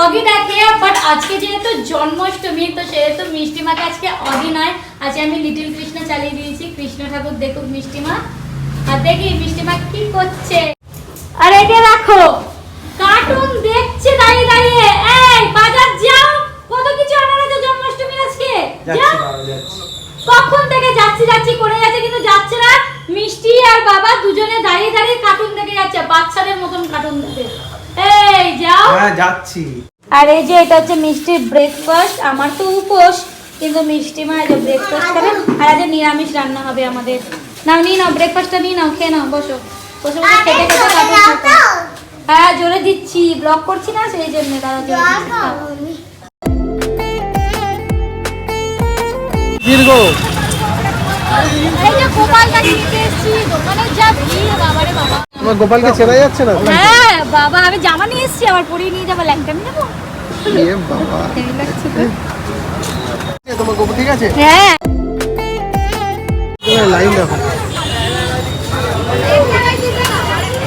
অগি দেখে, বাট আজকে যেহেতু জন্মাষ্টমী তো সেহেতু মিষ্টি মাকে আজকে অগি নয়, আজকে আমি লিটল কৃষ্ণ চালিয়ে দিয়েছি। কৃষ্ণ ঠাকুর দেখুক মিষ্টি মা, আর দেখি মিষ্টি মা কি করছে। আর এটা রাখো, কার্টুন দেখছে দাঁড়িয়ে দাঁড়িয়ে। এই বাজার যাও, কত কিছু আনার আছে জন্মাষ্টমী আজকে। কখন থেকে যাচ্ছি যাচ্ছি করে যাচ্ছে, কিন্তু যাচ্ছে না। মিষ্টি আর বাবা দুজনে দাঁড়িয়ে দাঁড়িয়ে কার্টুন দেখে যাচ্ছে, বাচ্চাদের মতন কার্টুন দেখে। এই যাও। হ্যাঁ যাচ্ছি। আর এই যে এটা হচ্ছে মিষ্টির ব্রেকফাস্ট। আমার তো উপোস, কিন্তু মিষ্টি মা যে ব্রেকফাস্ট করে। আর আজ নিরামিষ রান্না হবে আমাদের। নাও নিয়ে নাও ব্রেকফাস্টটা, নিয়ে নাও, খেয়ে নাও, বসো বসে বসে খেতে খেতে কার্টুন। হ্যাঁ জোরে দিচ্ছি, ব্লগ করছি না সেই জন্য দাদা জোরে দিচ্ছি। দীর্ঘ এই যে গোপালটা নিতে এসেছি, দোকানে যা ভিড় বাবারে বাবা। তোমার গোপালকে চেনা যাচ্ছে না? হ্যাঁ বাবা, আমি জামা নিয়ে এসেছি, আবার পরিয়ে নিয়ে যাবো, ল্যাংটা নিয়ে যাবো। এ বাবা, হেভি লাগছে তো। তোমার গোপাল ঠিক আছে? হ্যাঁ লাইন দেখো,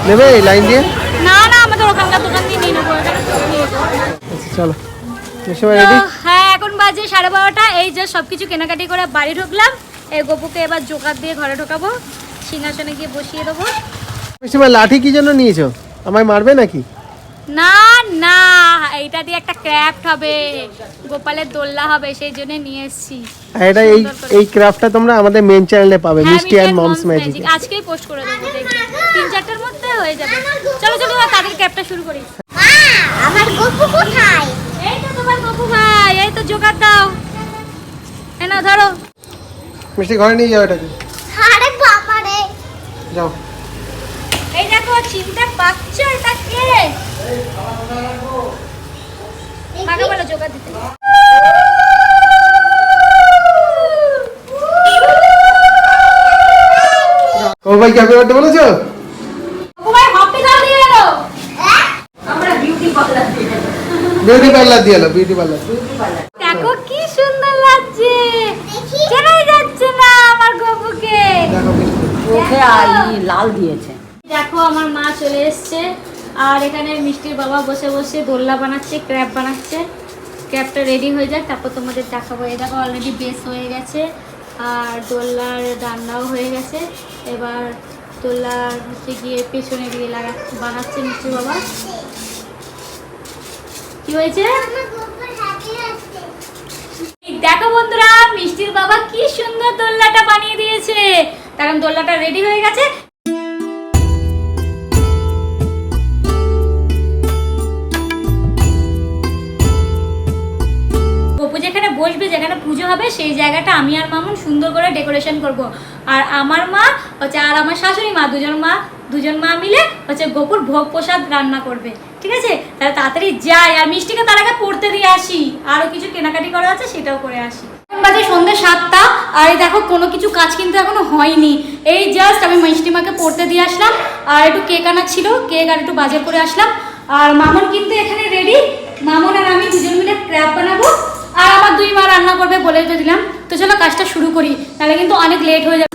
নেবে এই লাইন দিয়ে? না না, আমাদের ওখানকার দোকান দিয়ে নিয়ে নেবো। আচ্ছা চলো, সময় রেডি? হ্যাঁ এখন বাজে 12:30। এই যে সবকিছু কেনাকাটি করে বাড়ি ঢুকলাম। এই গোপুকে এবার জোকার দিয়ে ঘরে ঢোকাবো, সিংহাসনে গিয়ে বসিয়ে দেবো। সময় লাঠি কি জন্য নিয়েছো? আমায় মারবে নাকি? না না, এইটা দিয়ে একটা ক্রাফট হবে, গোপালের দোলনা হবে, সেই জন্য নিয়ে এসেছি। আর এটা এই ক্রাফটটা তোমরা আমাদের মেন চ্যানেলে পাবে, মিষ্টি এন্ড মমস ম্যাজিক। আজকেই পোস্ট করে দেবো, দেখি 3-4টার মধ্যে হয়ে যাবে। চলো চলো তাদের ক্রাফটটা শুরু করি। আমার গপু কোথায়? এই তো তোমার গপু ভাই, এই তো জোগাড় দাও। এই নাও ধরো। মিষ্টি ঘরে নিয়ে যাও এটাকে। আরে বাবা রে, যাও। এই দেখো, চিনতে পারছো এটা কে? মাকে বলো জোগাড় দিতে। ও ভাই কি হ্যাপি বার্থডে বলেছো? গপু ভাই হ্যাপি দাও দিয়ে এলো। আমরা বিউটি পার্লার দিয়ে এলো। বিউটি পার্লার দিয়ে এলো, বিউটি পার্লার। দেখো কি সুন্দর লাগছে, চেনাই যাচ্ছে না আমার গপুকে। দেখো মিষ্টি। ওকে লাল দিয়েছে। দেখো আমার মা চলে এসছে, আর এখানে মিষ্টির বাবা বসে বসে দোলনা বানাচ্ছে, ক্র্যাপ বানাচ্ছে। ক্র্যাপটা রেডি হয়ে যাক, তারপর তোমাদের দেখাবো। এই দেখো অলরেডি বেস হয়ে গেছে, আর দোলনার ডান্ডাও হয়ে গেছে। এবার দোলনার হচ্ছে গিয়ে পেছনে গিয়ে বানাচ্ছে মিষ্টির বাবা। কি হয়েছে? আমার গপু হ্যাপি আছে। দেখো বন্ধুরা, মিষ্টির বাবা কি সুন্দর দোলনাটা বানিয়ে দিয়েছে, কারণ দোলনাটা রেডি হয়ে গেছে। গপু যেখানে বসবে, যেখানে পুজো হবে, সেই জায়গাটা আমি আর মামুন সুন্দর করে ডেকোরেশন করব। আর আমার মা হচ্ছে আর আমার শাশুড়ি মা, দুজন মা মিলে হচ্ছে গপুর ভোগ প্রসাদ রান্না করবে। ঠিক আছে, তাহলে তাড়াতাড়ি যাই, আর মিষ্টিকে তার আগে পড়তে দিয়ে আসি, আরো কিছু কেনাকাটি করা আছে সেটাও করে আসি। বাজে সন্ধ্যে 7টা, আর এই দেখো কোনো কিছু কাজ কিন্তু এখনো হয়নি। এই জাস্ট আমি মিষ্টি মাকে পড়তে দিয়ে আসলাম, আর একটু কেক আনার ছিল, কেক আর একটু বাজার করে আসলাম। আর মামুন কিন্তু এখানে রেডি, মামুন আর আমি দুজন মিলে ক্র্যাপ বানাবো, আর আমার 2 মা রান্না করবে বলে তো দিলাম। তো চলো কাজটা শুরু করি, তাহলে কিন্তু অনেক লেট হয়ে যাবে।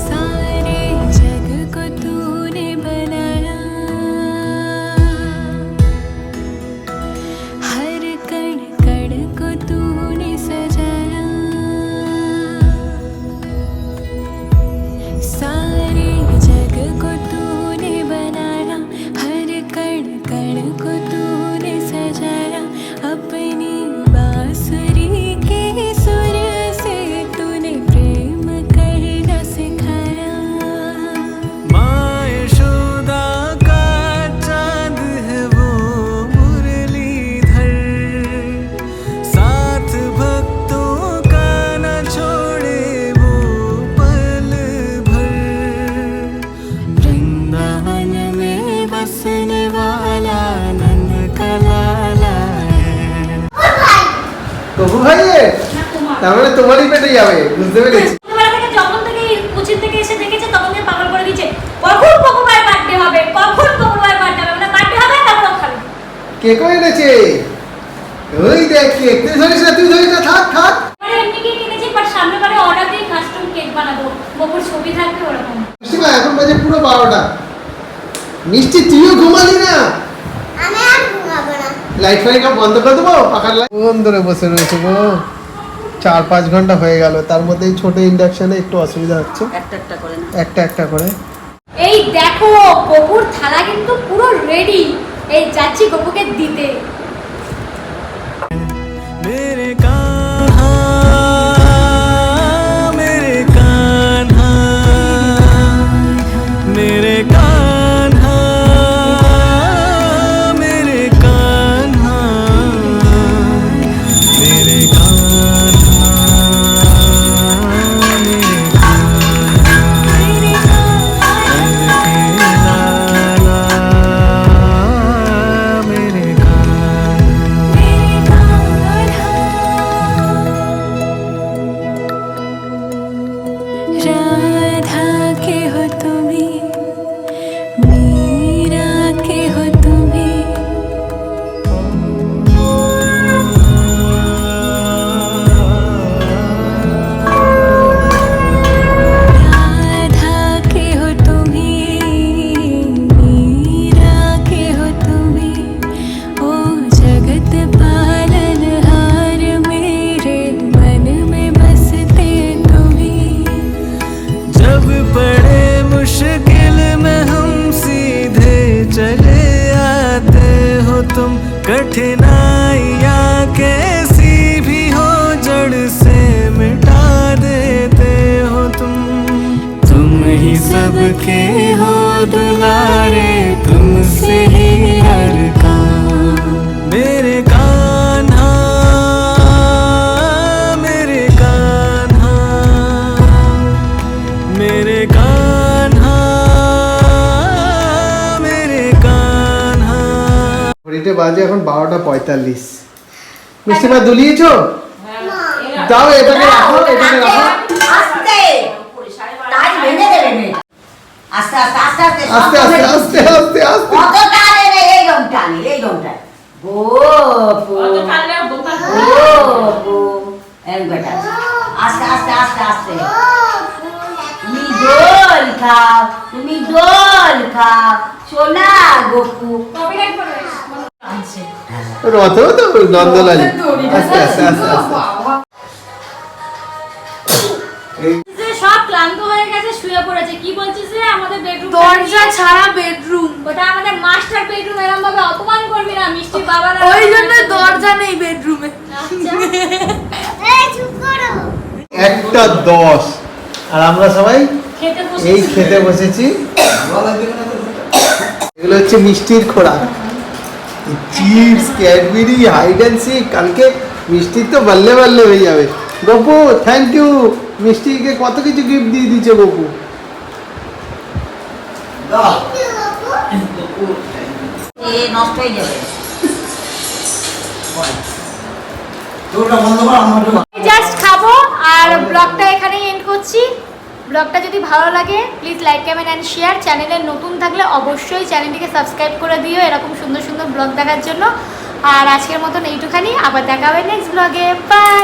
सारे जग को तूने बनाया, हर कण कण को तूने सजाया, सारे जग को तूने बनाया, हर कण कण को तूने सजाया, अपनी बांसुरी के सुर से तूने प्रेम करना सिखाया। माँ यशोदा का चांद है वो मुरलीधर, साथ भक्तों का न छोड़े वो पल भर, वृंदावन में बसने वाला नंद का लाला है। তবু ভাই তার মানে তোমারই পেটে যাবে, বুঝতে পেরেছি। ছোটবেলা থেকে যখন থেকে কোচিং থেকে এসে দেখেছে, তখন থেকে পাগল করে দিয়েছে, কখন গপু ভাইয়ের বার্থডে হবে, কখন গপু ভাইয়ের বার্থডে হবে, মানে বার্থডে হবে তারপর খাবে। কে কো এনেছে? ওই দেখ কেক তুই ধরিস না, তুই ধরিস না, থাক থাক। মানে এমনি কেক কিনেছি, বাট সামনে বারে অর্ডার দিয়ে কাস্টম কেক বানাবো, গোপুর ছবি থাকবে ওরকম। মিষ্টি মা এখন বাজে পুরো 12টা। মিষ্টি তুইও ঘুমালি না? আমি আর ঘুমাবো না। লাইট ফাইট বন্ধ করে দেবো, পাখার লাইট কোন ধরে বসে রয়েছে গো। 4-5 ঘন্টা হয়ে গেল, তার মধ্যে এই ছোট ইন্ডাকশনে একটু অসুবিধা হচ্ছে, একটা একটা করে না। একটা একটা করে। এই দেখো গোপুর থালা কিন্তু পুরো রেডি, এই যাচ্ছি গোপুকে দিতে। मेरे कान्हा मेरे कान्हा मेरे कान्हा मेरे कान्हा मेरे कान्हा मेरे कान्हा मेरे राधा के हो तुम्हें, मीरा के हो तुम्हें, राधा के हो तुम्हें, मीरा के हो तुम्हें, ओ जगत पालन हार मेरे मन में बसते तुम्हें। जब पड़े मुश्किल में हम सीधे चले आते हो तुम, कठिनाइयाँ कैसी भी हो जड़ से मिटा देते हो तुम ही सबके हो दुलारे, तुमसे ही हर काम। मेरे कान्हा मेरे कान्हा मेरे कान्हा मेरे कान्हा। ঘড়িতে বাজে এখন 12:45। মিষ্টি মা দুলিয়েছো? দাও এটাকে রাখো, এটাকে রাখো। আস্তে তাই ভেঙে দেবে মেয়ে। আস্তে আস্তে আস্তে আস্তে আস্তে আস্তে আস্তে আস্তে আস্তে। কত টানে রে, এই রংটা নে, এই রংটা গোপু গোপু এর বেটা আস্তে আস্তে আস্তে আস্তে। তুমি দোল খাও, তুমি দোল খাও সোনা গোপু। কপিরাইট করে আনছে। রথেও তো নন্দলালি। আস্তে আস্তে আস্তে আস্তে। যে সব ক্লান্ত হয়ে গেছে, শুয়ে পড়েছে। কি বলছিস রে, আমাদের বেডরুম দরজা ছাড়া বেডরুম, ওটা আমাদের মাস্টার বেডরুম, এরকম ভাবে অপমান করবি না। মিষ্টি বাবারা ওই জন্য দরজা নেই বেডরুমে। আচ্ছা। এই চুপ করো। 1:10 আর আমরা সবাই খেতে বসে এই খেতে বসেছি। এগুলো হচ্ছে মিষ্টির খোরাক, chips, Cadbury, hide and seek. কালকে মিষ্টির তো বাল্লে বাল্লে হয়ে যাবে। গপু থ্যাংক ইউ, মিষ্টিকে কত কিছু গিফট দিয়ে দিচ্ছে গপু। এ নষ্ট হয়ে যাবে। জাস্ট খাবো আর ব্লগটা এখানেই এন্ড করছি। ব্লগটা যদি ভালো লাগে please like comment and share. চ্যানেলে নতুন থাকলে অবশ্যই চ্যানেলটিকে সাবস্ক্রাইব করে দিও এরকম সুন্দর সুন্দর ব্লগ দেখার জন্য। আর আজকের মতন এইটুখানি, আবার দেখা হবে নেক্সট ব্লগে। বাই।